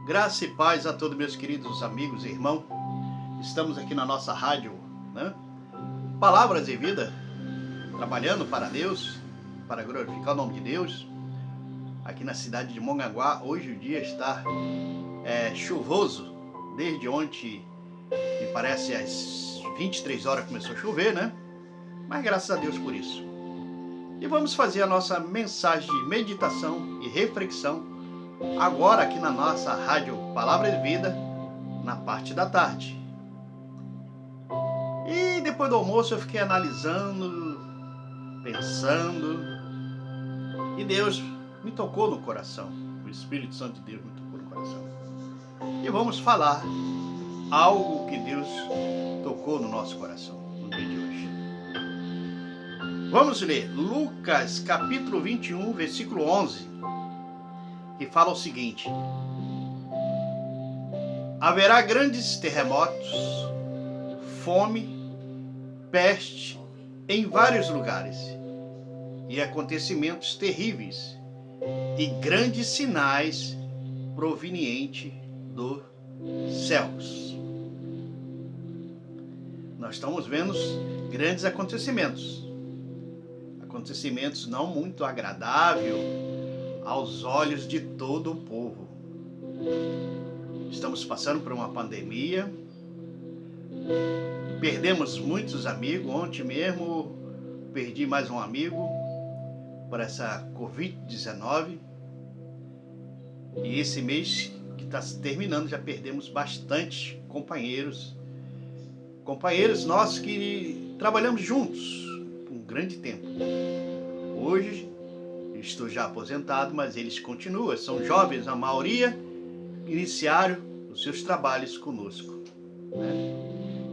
Graça e paz a todos meus queridos amigos e irmãos. Estamos aqui na nossa rádio, né? Palavras de Vida, trabalhando para Deus, para glorificar o nome de Deus. Aqui na cidade de Mongaguá, hoje o dia está chuvoso. Desde ontem, me parece às 23 horas começou a chover, né? Mas graças a Deus por isso. E vamos fazer a nossa mensagem de meditação e reflexão agora aqui na nossa rádio Palavra de Vida, na parte da tarde. E depois do almoço eu fiquei analisando, pensando, e Deus me tocou no coração. O Espírito Santo de Deus me tocou no coração. E vamos falar algo que Deus tocou no nosso coração no dia de hoje. Vamos ler Lucas capítulo 21, versículo 11. Que fala o seguinte: haverá grandes terremotos, fome, peste em vários lugares, e acontecimentos terríveis, e grandes sinais provenientes dos céus. Nós estamos vendo grandes acontecimentos não muito agradáveis aos olhos de todo o povo. Estamos passando por uma pandemia, perdemos muitos amigos. Ontem mesmo perdi mais um amigo por essa Covid-19, e esse mês que está terminando já perdemos bastante companheiros nossos que trabalhamos juntos por um grande tempo. Hoje estou já aposentado, mas eles continuam, são jovens, a maioria iniciaram os seus trabalhos conosco, né?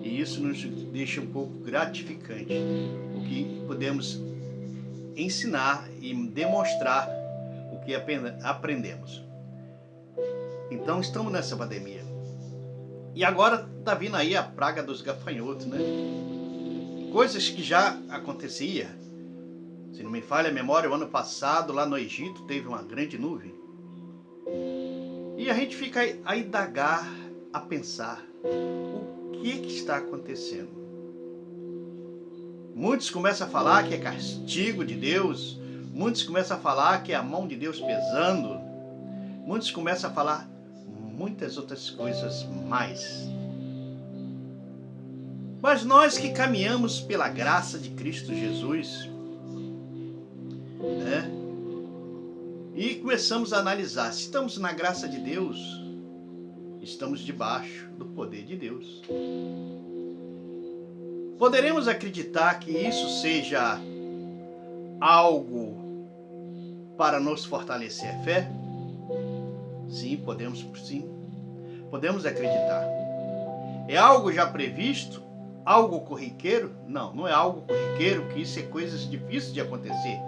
E isso nos deixa um pouco gratificante, porque podemos ensinar e demonstrar o que aprendemos. Então estamos nessa pandemia. E agora está vindo aí a praga dos gafanhotos, né? Coisas que já acontecia. Se não me falha a memória, o ano passado, lá no Egito, teve uma grande nuvem. E a gente fica a indagar, a pensar, o que está acontecendo? Muitos começam a falar que é castigo de Deus, muitos começam a falar que é a mão de Deus pesando, muitos começam a falar muitas outras coisas mais. Mas nós que caminhamos pela graça de Cristo Jesus, e começamos a analisar, se estamos na graça de Deus, estamos debaixo do poder de Deus. Poderemos acreditar que isso seja algo para nos fortalecer a fé? Sim, podemos acreditar. É algo já previsto? Algo corriqueiro? Não, não é algo corriqueiro, que isso é coisas difíceis de acontecer,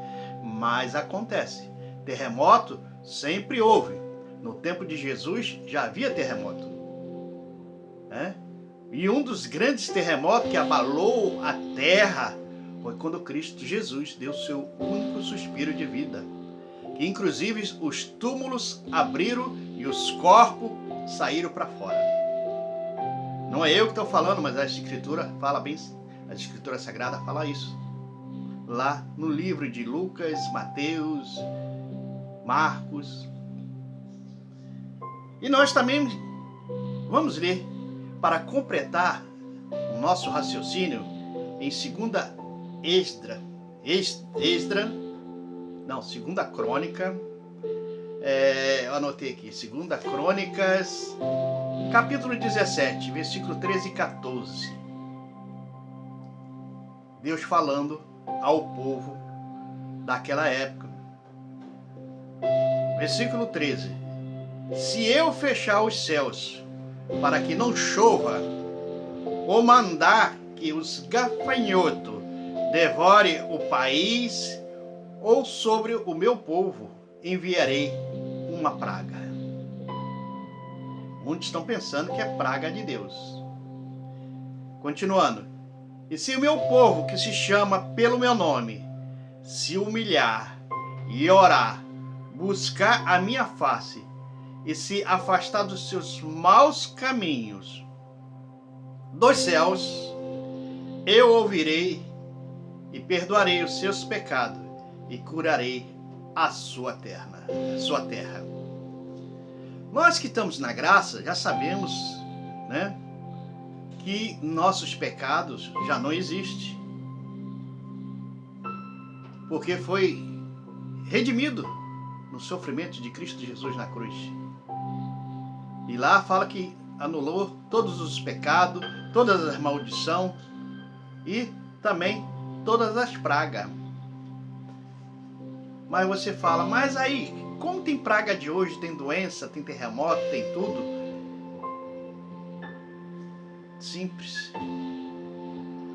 mas acontece. Terremoto sempre houve. No tempo de Jesus já havia terremoto, né? E um dos grandes terremotos que abalou a terra foi quando Cristo Jesus deu seu único suspiro de vida. Que inclusive os túmulos abriram e os corpos saíram para fora. Não é eu que estou falando, mas a Escritura fala bem, a Escritura Sagrada fala isso. Lá no livro de Lucas, Mateus, Marcos. E nós também vamos ler, para completar o nosso raciocínio, em 2 Crônica, eu anotei aqui, 2 Crônicas, capítulo 17, versículo 13 e 14. Deus falando ao povo daquela época. Versículo 13: se eu fechar os céus para que não chova, ou mandar que os gafanhotos devore o país, ou sobre o meu povo enviarei uma praga. Muitos estão pensando que é praga de Deus. Continuando: e se o meu povo, que se chama pelo meu nome, se humilhar e orar, buscar a minha face e se afastar dos seus maus caminhos, dos céus, eu ouvirei e perdoarei os seus pecados e curarei a sua terra. Nós que estamos na graça já sabemos, né, que nossos pecados já não existem, porque foi redimido no sofrimento de Cristo Jesus na cruz. E lá fala que anulou todos os pecados, todas as maldições e também todas as pragas. Mas você fala, mas aí, como tem praga de hoje, tem doença, tem terremoto, tem tudo? Simples.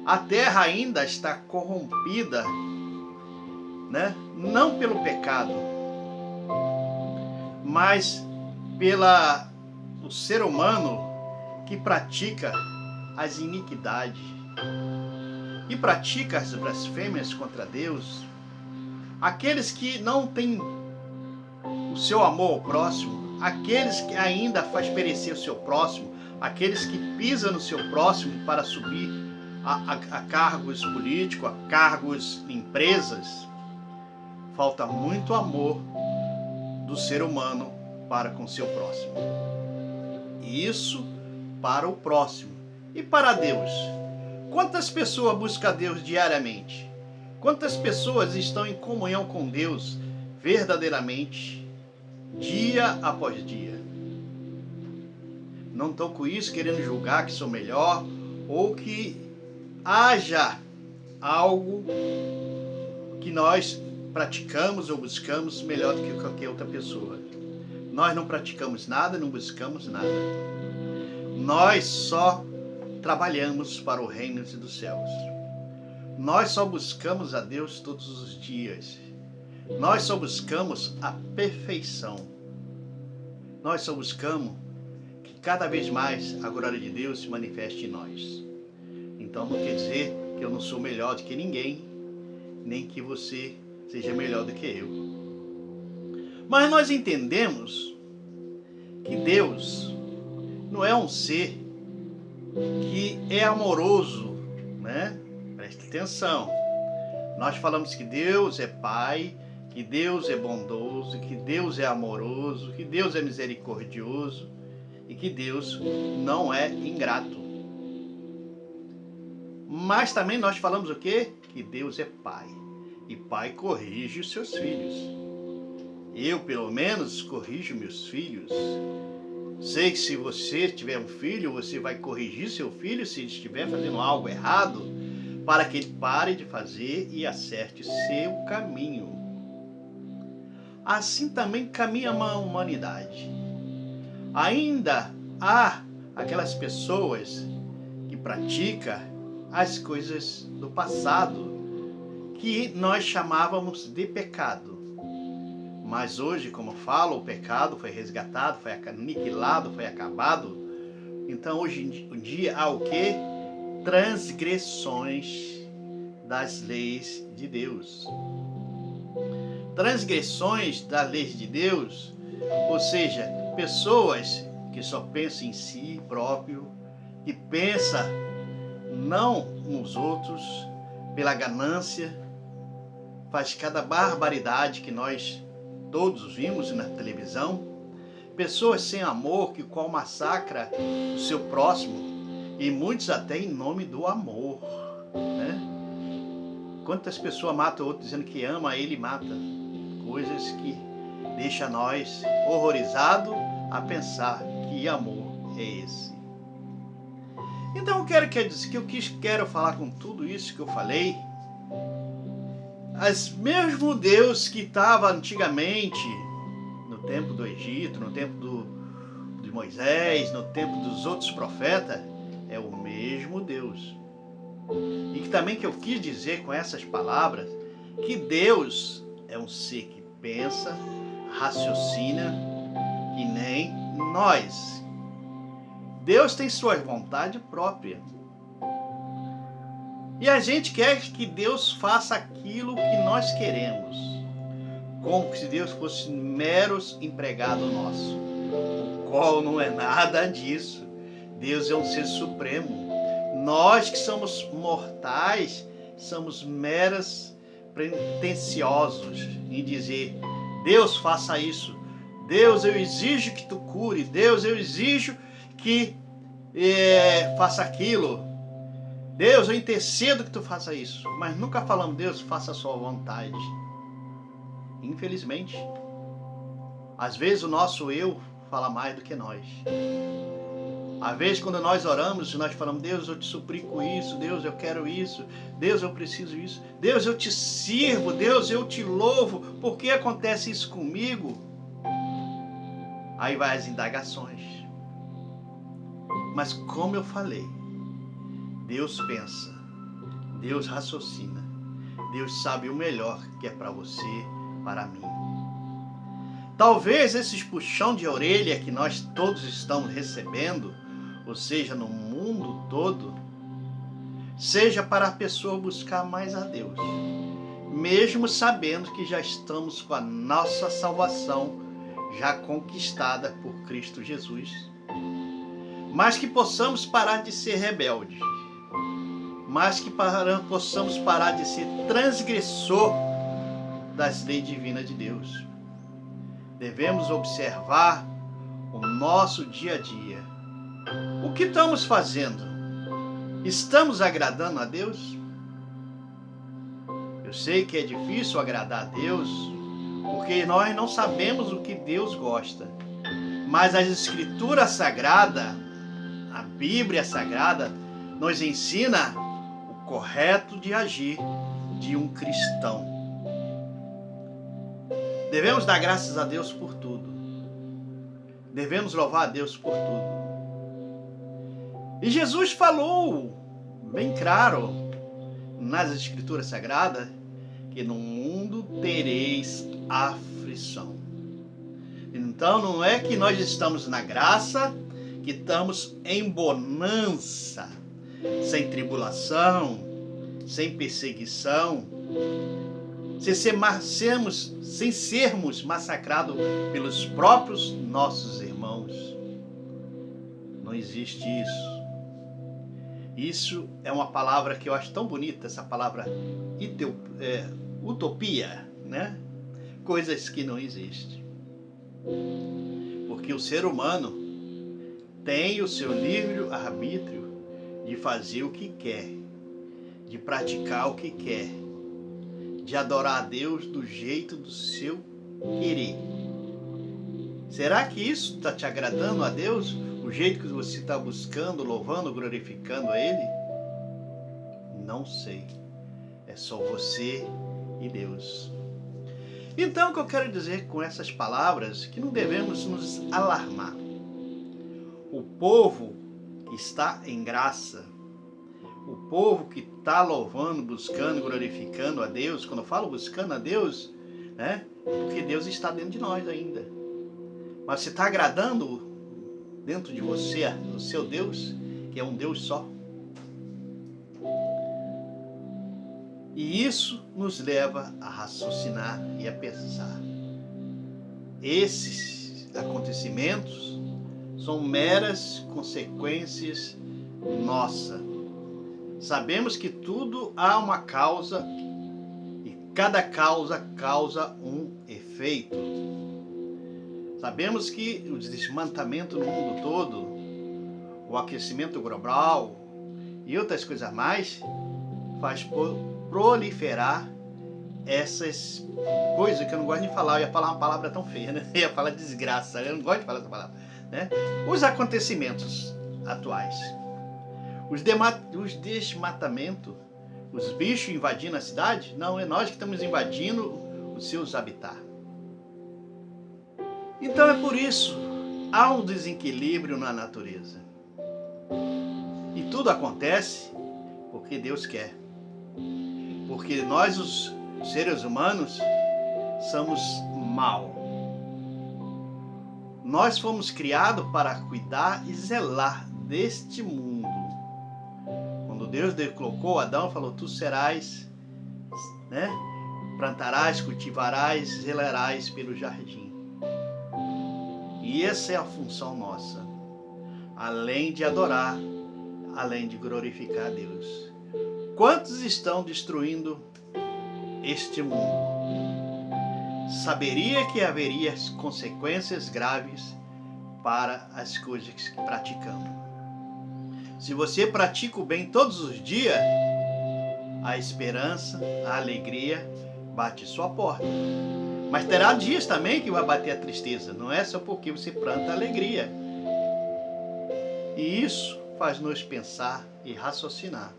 A terra ainda está corrompida, né? Não pelo pecado, mas pelo ser humano que pratica as iniquidades e pratica as blasfêmias contra Deus. Aqueles que não têm o seu amor ao próximo, aqueles que ainda faz perecer o seu próximo, aqueles que pisam no seu próximo para subir a cargos políticos, a cargos em empresas. Falta muito amor do ser humano para com seu próximo. Isso para o próximo. E para Deus? Quantas pessoas buscam Deus diariamente? Quantas pessoas estão em comunhão com Deus verdadeiramente, dia após dia? Não estou com isso querendo julgar que sou melhor ou que haja algo que nós praticamos ou buscamos melhor do que qualquer outra pessoa. Nós não praticamos nada, não buscamos nada. Nós só trabalhamos para o reino dos céus. Nós só buscamos a Deus todos os dias. Nós só buscamos a perfeição. Nós só buscamos que cada vez mais a glória de Deus se manifeste em nós. Então não quer dizer que eu não sou melhor do que ninguém, nem que você seja melhor do que eu. Mas nós entendemos que Deus não é um ser que é amoroso, né? Preste atenção. Nós falamos que Deus é Pai, que Deus é bondoso, que Deus é amoroso, que Deus é misericordioso e que Deus não é ingrato. Mas também nós falamos o quê? Que Deus é Pai. E Pai corrige os seus filhos. Eu, pelo menos, corrijo meus filhos. Sei que se você tiver um filho, você vai corrigir seu filho se ele estiver fazendo algo errado, para que ele pare de fazer e acerte seu caminho. Assim também caminha a humanidade. Ainda há aquelas pessoas que praticam as coisas do passado, que nós chamávamos de pecado. Mas hoje, como eu falo, o pecado foi resgatado, foi aniquilado, foi acabado. Então hoje em dia há o quê? Transgressões das leis de Deus. Transgressões das leis de Deus, ou seja, pessoas que só pensam em si próprio, que pensam não nos outros, pela ganância, faz cada barbaridade que nós todos vimos na televisão. Pessoas sem amor, que qual massacra o seu próximo, e muitos até em nome do amor, né? Quantas pessoas matam o outro dizendo que ama, ele mata. Coisas que deixam nós horrorizados a pensar que amor é esse. Então eu quero falar com tudo isso que eu falei. As mesmo Deus que estava antigamente no tempo do Egito, no tempo de Moisés, no tempo dos outros profetas, é o mesmo Deus. E que também que eu quis dizer com essas palavras, que Deus é um ser que pensa, raciocina, que nem nós. Deus tem sua vontade própria. E a gente quer que Deus faça aquilo que nós queremos, como se Deus fosse meros empregado nosso. O qual não é nada disso. Deus é um ser supremo. Nós que somos mortais, somos meras pretensiosos em dizer: Deus, faça isso. Deus, eu exijo que tu cure. Deus, eu exijo que faça aquilo. Deus, eu intercedo que tu faça isso. Mas nunca falamos: Deus, faça a sua vontade. Infelizmente, às vezes o nosso eu fala mais do que nós. Às vezes, quando nós oramos, nós falamos: Deus, eu te suplico isso. Deus, eu quero isso. Deus, eu preciso isso. Deus, eu te sirvo. Deus, eu te louvo. Por que acontece isso comigo? Aí vai as indagações. Mas como eu falei, Deus pensa, Deus raciocina, Deus sabe o melhor que é para você, para mim. Talvez esses puxão de orelha que nós todos estamos recebendo, ou seja, no mundo todo, seja para a pessoa buscar mais a Deus, mesmo sabendo que já estamos com a nossa salvação já conquistada por Cristo Jesus. Mas que possamos parar de ser rebeldes, mas que possamos parar de ser transgressor das leis divinas de Deus. Devemos observar o nosso dia a dia. O que estamos fazendo? Estamos agradando a Deus? Eu sei que é difícil agradar a Deus, porque nós não sabemos o que Deus gosta. Mas as Escrituras Sagradas, a Bíblia Sagrada, nos ensina o correto de agir de um cristão. Devemos dar graças a Deus por tudo. Devemos louvar a Deus por tudo. E Jesus falou bem claro nas Escrituras Sagradas que no mundo tereis aflição. Então não é que nós estamos na graça, que estamos em bonança, sem tribulação, sem perseguição, sem sermos massacrados pelos próprios nossos irmãos. Não existe isso. Isso é uma palavra que eu acho tão bonita, essa palavra utopia, né? Coisas que não existem. Porque o ser humano tem o seu livre-arbítrio de fazer o que quer, de praticar o que quer, de adorar a Deus do jeito do seu querer. Será que isso está te agradando a Deus? O jeito que você está buscando, louvando, glorificando a Ele? Não sei. É só você e Deus. Então, o que eu quero dizer com essas palavras, que não devemos nos alarmar. O povo que está em graça, o povo que está louvando, buscando, glorificando a Deus, quando eu falo buscando a Deus, né, porque Deus está dentro de nós ainda. Mas você está agradando dentro de você o seu Deus, que é um Deus só? E isso nos leva a raciocinar e a pensar. Esses acontecimentos são meras consequências nossas. Sabemos que tudo há uma causa e cada causa causa um efeito. Sabemos que o desmatamento no mundo todo, o aquecimento global e outras coisas mais, faz proliferar essas coisas que eu não gosto de falar. Eu ia falar uma palavra tão feia, né? Eu ia falar desgraça, eu não gosto de falar essa palavra, né? Os acontecimentos atuais, os desmatamentos, os bichos invadindo a cidade, não, é nós que estamos invadindo os seus habitats. Então é por isso, há um desequilíbrio na natureza. E tudo acontece porque Deus quer. Porque nós, os seres humanos, somos mal. Nós fomos criados para cuidar e zelar deste mundo. Quando Deus colocou Adão, falou: tu serás, né? Plantarás, cultivarás, zelarás pelo jardim. E essa é a função nossa. Além de adorar, além de glorificar a Deus. Quantos estão destruindo este mundo? Saberia que haveria consequências graves para as coisas que praticamos. Se você pratica o bem todos os dias, a esperança, a alegria bate sua porta. Mas terá dias também que vai bater a tristeza. Não é só porque você planta alegria. E isso faz-nos pensar e raciocinar.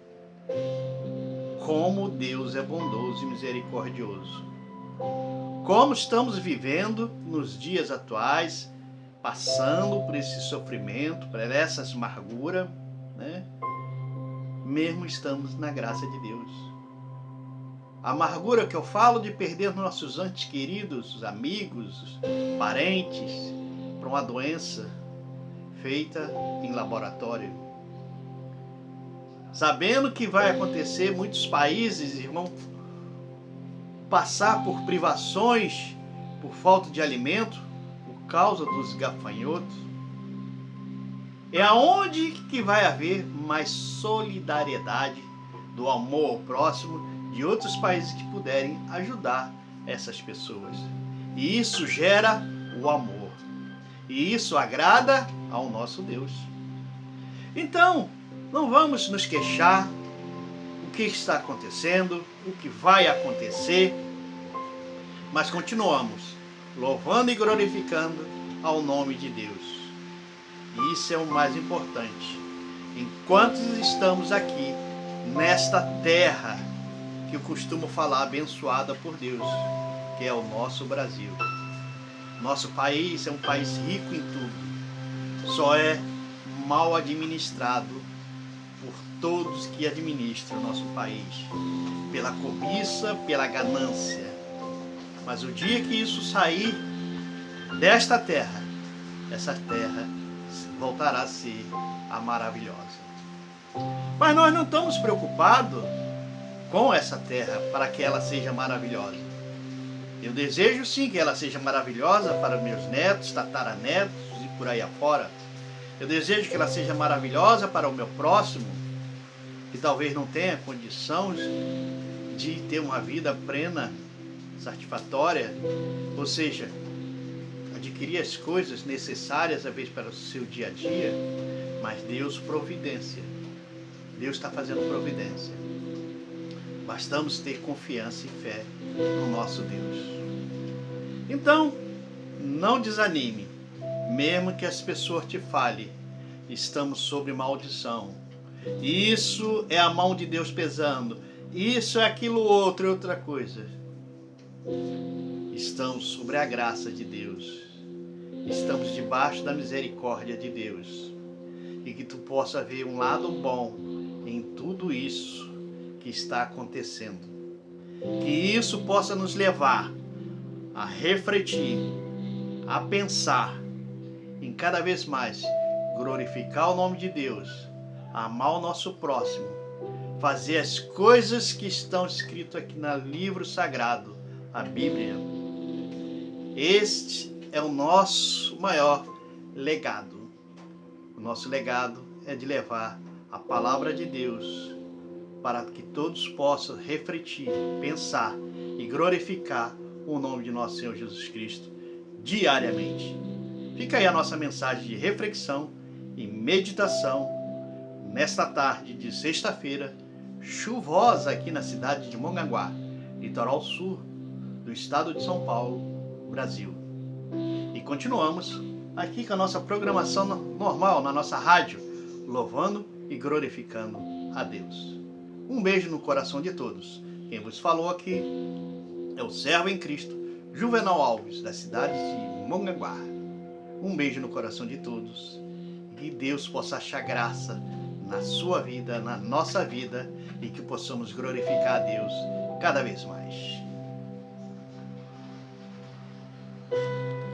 Como Deus é bondoso e misericordioso. Como estamos vivendo nos dias atuais, passando por esse sofrimento, por essa amargura, né? Mesmo estamos na graça de Deus. A amargura que eu falo de perder nossos entes queridos, amigos, parentes, para uma doença feita em laboratório. Sabendo que vai acontecer, muitos países vão passar por privações, por falta de alimento, por causa dos gafanhotos. É aonde que vai haver mais solidariedade do amor ao próximo de outros países que puderem ajudar essas pessoas. E isso gera o amor. E isso agrada ao nosso Deus. Então, não vamos nos queixar o que está acontecendo, o que vai acontecer, mas continuamos louvando e glorificando ao nome de Deus. E isso é o mais importante. Enquanto estamos aqui, nesta terra, que eu costumo falar abençoada por Deus, que é o nosso Brasil. Nosso país é um país rico em tudo, só é mal administrado por todos que administram o nosso país, pela cobiça, pela ganância. Mas o dia que isso sair desta terra, essa terra voltará a ser a maravilhosa. Mas nós não estamos preocupados com essa terra para que ela seja maravilhosa. Eu desejo sim que ela seja maravilhosa para meus netos, tataranetos e por aí afora. Eu desejo que ela seja maravilhosa para o meu próximo, que talvez não tenha condição de ter uma vida plena, satisfatória, ou seja, adquirir as coisas necessárias às vezes para o seu dia a dia, mas Deus providência. Deus está fazendo providência. Bastamos ter confiança e fé no nosso Deus. Então, não desanime, mesmo que as pessoas te falem, estamos sob maldição. Isso é a mão de Deus pesando. Isso é aquilo outro, outra coisa. Estamos sobre a graça de Deus. Estamos debaixo da misericórdia de Deus. E que tu possa ver um lado bom em tudo isso que está acontecendo. Que isso possa nos levar a refletir, a pensar em cada vez mais glorificar o nome de Deus, amar o nosso próximo, fazer as coisas que estão escritas aqui no livro sagrado, a Bíblia. Este é o nosso maior legado. O nosso legado é de levar a palavra de Deus para que todos possam refletir, pensar e glorificar o nome de nosso Senhor Jesus Cristo diariamente. Fica aí a nossa mensagem de reflexão e meditação nesta tarde de sexta-feira, chuvosa aqui na cidade de Mongaguá, litoral sul do estado de São Paulo, Brasil. E continuamos aqui com a nossa programação normal na nossa rádio, louvando e glorificando a Deus. Um beijo no coração de todos. Quem vos falou aqui é o servo em Cristo, Juvenal Alves, da cidade de Mongaguá. Um beijo no coração de todos. Que Deus possa achar graça na sua vida, na nossa vida, e que possamos glorificar a Deus cada vez mais.